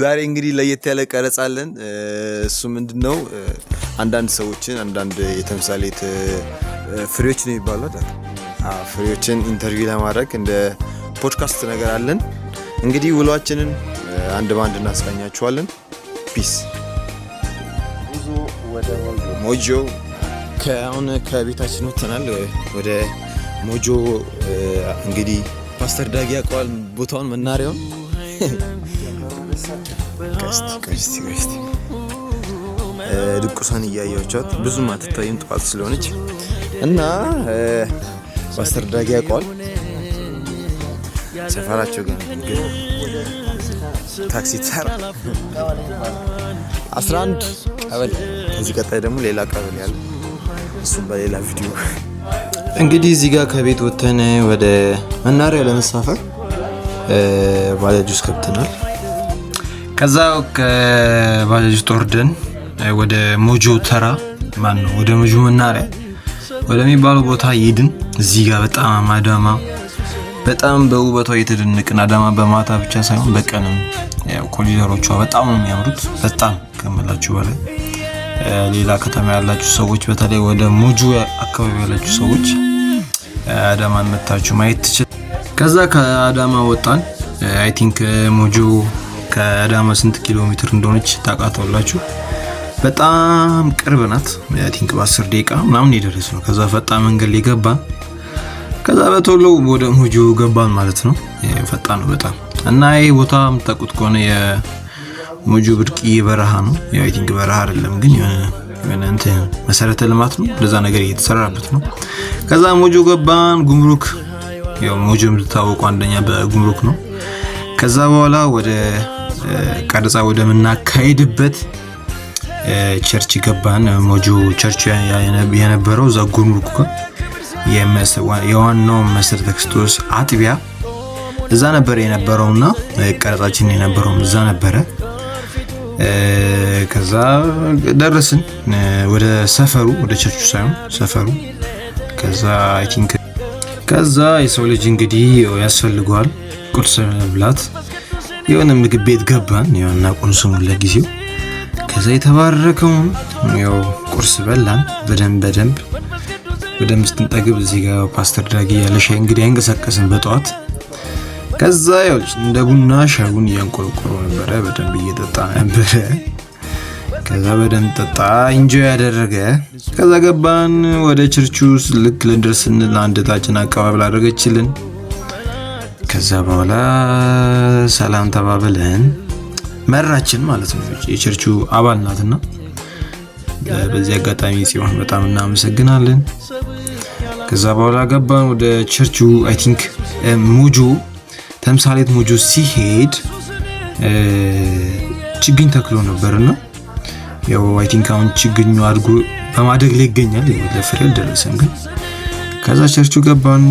ዛሬ እንግዲህ ለየት ያለ ቀረጻለን። እሱ ምንድነው? አንዳንድ ሰዎችን አንዳንድ የተምሳሌት ፍሬዎች ነው የሚባሉት። ፍሬዎችን ኢንተርቪው ለማድረግ እንደ ፖድካስት ነገር አለን። እንግዲህ ውሏችንን አንድ ባንድ እናስቃኛችኋለን። ፒስ ወደ ሞጆ ከአሁን ከቤታችን ወጥተናል ወደ ሞጆ። እንግዲህ ፓስተር ዳጊ ያውቀዋል ቦታውን፣ መናሪያውን። ቀስቲ ድቁሳን እያያችኋት ብዙም አትታይም ጠዋት ስለሆነች እና ፓስተር ዳጊ ያውቀዋል ሰፈራቸው ግን ታክሲ ተራ 11 ቀበሌ። ከዚህ ቀጣይ ደግሞ ሌላ ቀበሌ ያለ እሱም በሌላ ቪዲዮ። እንግዲህ እዚህ ጋር ከቤት ወጥተን ወደ መናሪያ ለመሳፈር ባጃጅ ውስጥ ገብተናል። ከዛ ከባጃጅ ውስጥ ወርደን ወደ ሞጆ ተራ ወደ ሞጆ መናሪያ ወደሚባለው ቦታ ሄድን። እዚህ ጋር በጣም አዳማ በጣም በውበቷ የተደነቅን፣ አዳማ በማታ ብቻ ሳይሆን በቀንም ያው ኮሪደሮቿ በጣም ነው የሚያምሩት። በጣም ከመላችሁ በላይ ሌላ ከተማ ያላችሁ ሰዎች በተለይ ወደ ሞጆ አካባቢ ያላችሁ ሰዎች አዳማን መታችሁ ማየት ትችላላችሁ። ከዛ ከአዳማ ወጣን። አይ ቲንክ ሞጆ ከአዳማ ስንት ኪሎ ሜትር እንደሆነች ታውቃታላችሁ? በጣም ቅርብ ናት። አይ ቲንክ በ10 ደቂቃ ምናምን የደረስነው። ከዛ ፈጣን መንገድ ላይ ገባን። ከዛ በቶሎ ወደ ሞጆ ገባን ማለት ነው። ፈጣን ነው በጣም። እና ይሄ ቦታ የምታውቁት ከሆነ የሞጆ ብርቅዬ በረሃ ነው። አይ ቲንክ በረሃ አይደለም ግን የሆነ እንትን መሰረተ ልማት ነው፣ ለዛ ነገር እየተሰራበት ነው። ከዛ ሞጆ ገባን። ጉምሩክ ያው ሞጆ የምትታወቀው አንደኛ በጉምሩክ ነው። ከዛ በኋላ ወደ ቀረጻ ወደ ምናካሄድበት ቸርች ገባን። ሞጆ ቸርች የነበረው እዛ ጉምሩክ የዋናው መሰረተ ክርስቶስ አጥቢያ እዛ ነበር የነበረውና ቀረጻችን የነበረው እዛ ነበረ። ከዛ ደረስን ወደ ሰፈሩ፣ ወደ ቸርቹ ሳይሆን ሰፈሩ። ከዛ አይ ቲንክ ከዛ የሰው ልጅ እንግዲህ ያስፈልገዋል ቁርስ መብላት። የሆነ ምግብ ቤት ገባን፣ የሆነ ቁንሱም ለጊዜው። ከዛ የተባረከውን ያው ቁርስ በላን በደንብ ስንጠግብ እዚህ ጋር ፓስተር ዳጊ ያለ ሻይ እንግዲህ አይንቀሳቀስም በጠዋት። ከዛ ያው እንደ ቡና ሻዩን እያንቆረቆረ ነበረ፣ በደንብ እየጠጣ ነበረ። ከዛ በደንብ ጠጣ፣ ኢንጆይ ያደረገ። ከዛ ገባን ወደ ቸርቹ። ልክ ልንደርስ ስንል አንድ ታችን አቀባበል አደረገችልን። ከዛ በኋላ ሰላም ተባብለን መራችን ማለት ነው። የቸርቹ አባል ናትና በዚህ አጋጣሚ ሲሆን በጣም እናመሰግናለን። ከዛ በኋላ ገባን ወደ ቸርቹ። አይ ቲንክ ሞጆ ተምሳሌት ሞጆ ሲሄድ ችግኝ ተክሎ ነበርና ያው አይ ቲንክ አሁን ችግኙ አድጎ በማደግ ላይ ይገኛል። ለፍሬ አልደረሰም ግን። ከዛ ቸርቹ ገባን።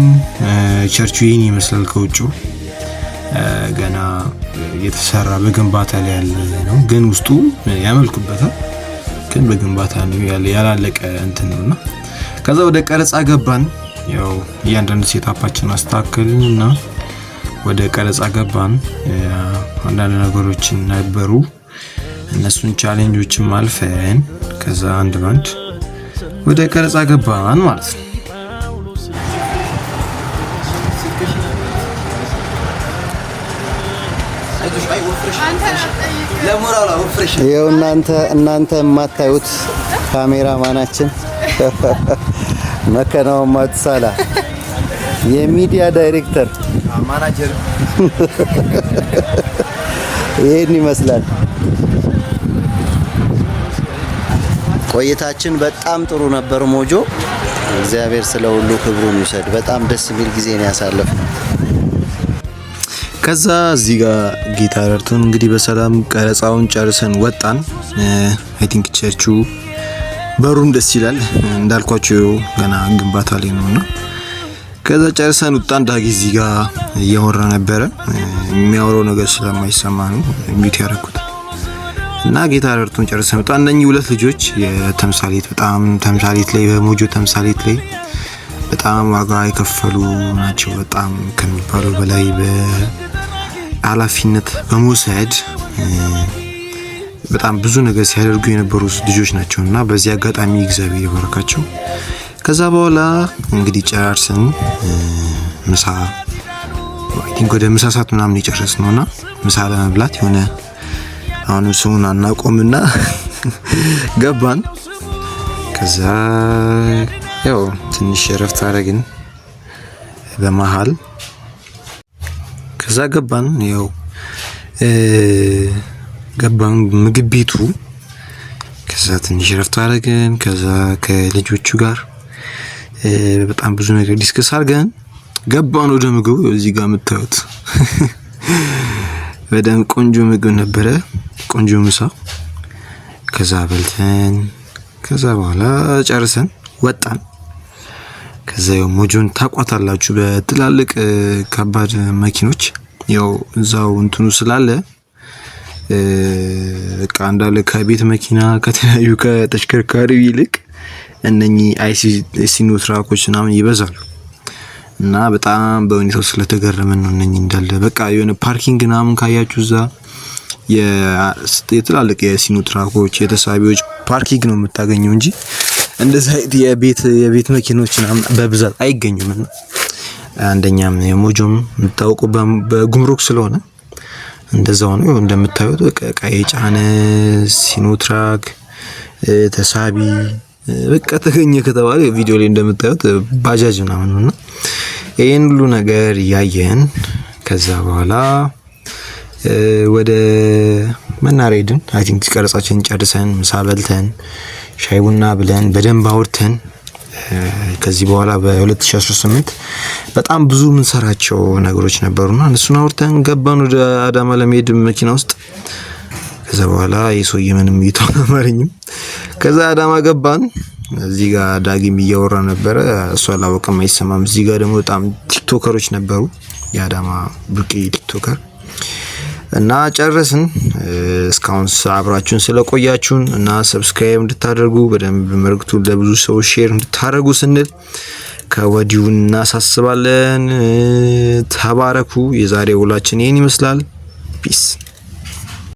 ቸርቹ ይህን ይመስላል ከውጭ። ገና የተሰራ በግንባታ ላይ ያለ ነው፣ ግን ውስጡ ያመልኩበታል። ግን በግንባታ ነው ያላለቀ እንትን ነውና። ከዛ ወደ ቀረጻ ገባን። ያው እያንዳንዱ ሴታፓችን አስተካከልንና ወደ ቀረጻ ገባን። አንዳንድ ነገሮችን ነበሩ፣ እነሱን ቻሌንጆችን አልፈን ከዛ አንድ ባንድ ወደ ቀረጻ ገባን ማለት ነው። ይኸው እናንተ የማታዩት ካሜራ ማናችን መከናው ማትሳላ የሚዲያ ዳይሬክተር ማናጀር ይሄን ይመስላል። ቆይታችን በጣም ጥሩ ነበር ሞጆ። እግዚአብሔር ስለሁሉ ክብሩን ይውሰድ። በጣም ደስ የሚል ጊዜ ነው ያሳለፍነው። ከዛ እዚህ ጋር ጌታ ረድቶን እንግዲህ በሰላም ቀረጻውን ጨርሰን ወጣን። አይ ቲንክ ቸርቹ በሩም ደስ ይላል እንዳልኳችሁ ገና ግንባታ ላይ ነውና። ከዛ ጨርሰን ወጣን። ዳጊ እዚህ ጋር እያወራ ነበረ፣ የሚያወራው ነገር ስለማይሰማ ነው ሚውት ያደረኩት። እና ጌታ ረድቶን ጨርሰን ወጣን። እነኚህ ሁለት ልጆች የተምሳሌት በጣም ተምሳሌት ላይ በሞጆ ተምሳሌት ላይ በጣም ዋጋ የከፈሉ ናቸው። በጣም ከሚባለው በላይ ኃላፊነት በመውሰድ በጣም ብዙ ነገር ሲያደርጉ የነበሩ ልጆች ናቸውና በዚህ አጋጣሚ እግዚአብሔር ይባርካቸው። ከዛ በኋላ እንግዲህ ጨራርሰን ምሳ ወደ ምሳ ሰዓት ምናምን የጨረስነውና ምሳ ለመብላት የሆነ አሁንም ስሙን አናቆምና ገባን። ከዛ ያው ትንሽ እረፍት አደረግን በመሃል። ከዛ ገባን ምግብ ቤቱ። ከዛ ትንሽ እረፍት አደረግን። ከዛ ከልጆቹ ጋር በጣም ብዙ ነገር ዲስከስ አድርገን ገባን ወደ ምግቡ። እዚህ ጋር የምታዩት በጣም ቆንጆ ምግብ ነበረ፣ ቆንጆ ምሳ። ከዛ በልተን ከዛ በኋላ ጨርሰን ወጣን። ከዛ ሞጆን ታቋታላችሁ በትላልቅ ከባድ መኪኖች እዛው እንትኑ ስላለ በቃ እንዳለ ከቤት መኪና ከተለያዩ ከተሽከርካሪው ይልቅ እነኚህ ሲኖ ትራኮች ምናምን ይበዛሉ እና በጣም በሁኔታው ስለተገረመን ነው። እነኚህ እንዳለ በቃ የሆነ ፓርኪንግ ምናምን ካያችሁ እዛ የትላልቅ የሲኖ ትራኮች የተሳቢዎች ፓርኪንግ ነው የምታገኘው እንጂ እንደዛ የቤት መኪኖች ምናምን በብዛት አይገኙምና አንደኛም የሞጆም የምታውቁ በጉምሩክ ስለሆነ እንደዛው ነው። እንደምታዩት በቃ የጫነ ሲኖትራክ ተሳቢ በቃ ተገኘ ከተባለ ቪዲዮ ላይ እንደምታዩት ባጃጅ ምናምን ነውና ይሄን ሁሉ ነገር ያየን ከዛ በኋላ ወደ መናሪያ ሄድን። አይ ቲንክ ቀረጻችን ጨርሰን ምሳ በልተን ሻይ ቡና ብለን በደንብ አውርተን ከዚህ በኋላ በ2018 በጣም ብዙ ምንሰራቸው ነገሮች ነበሩና እሱን አውርተን ገባን ወደ አዳማ ለመሄድ መኪና ውስጥ። ከዛ በኋላ የሶየ ምንም ይተማማረኝም። ከዛ አዳማ ገባን። እዚህ ጋር ዳግም እያወራ ነበረ፣ እሱ አላወቀም አይሰማም። እዚህ ጋር ደግሞ በጣም ቲክቶከሮች ነበሩ፣ የአዳማ ብርቅ ቲክቶከር እና ጨረስን። እስካሁን አብራችሁን ስለቆያችሁን እና ሰብስክራይብ እንድታደርጉ በደንብ መልእክቱ ለብዙ ሰዎች ሼር እንድታደርጉ ስንል ከወዲሁ እናሳስባለን። ተባረኩ። የዛሬ ውላችን ይሄን ይመስላል። ፒስ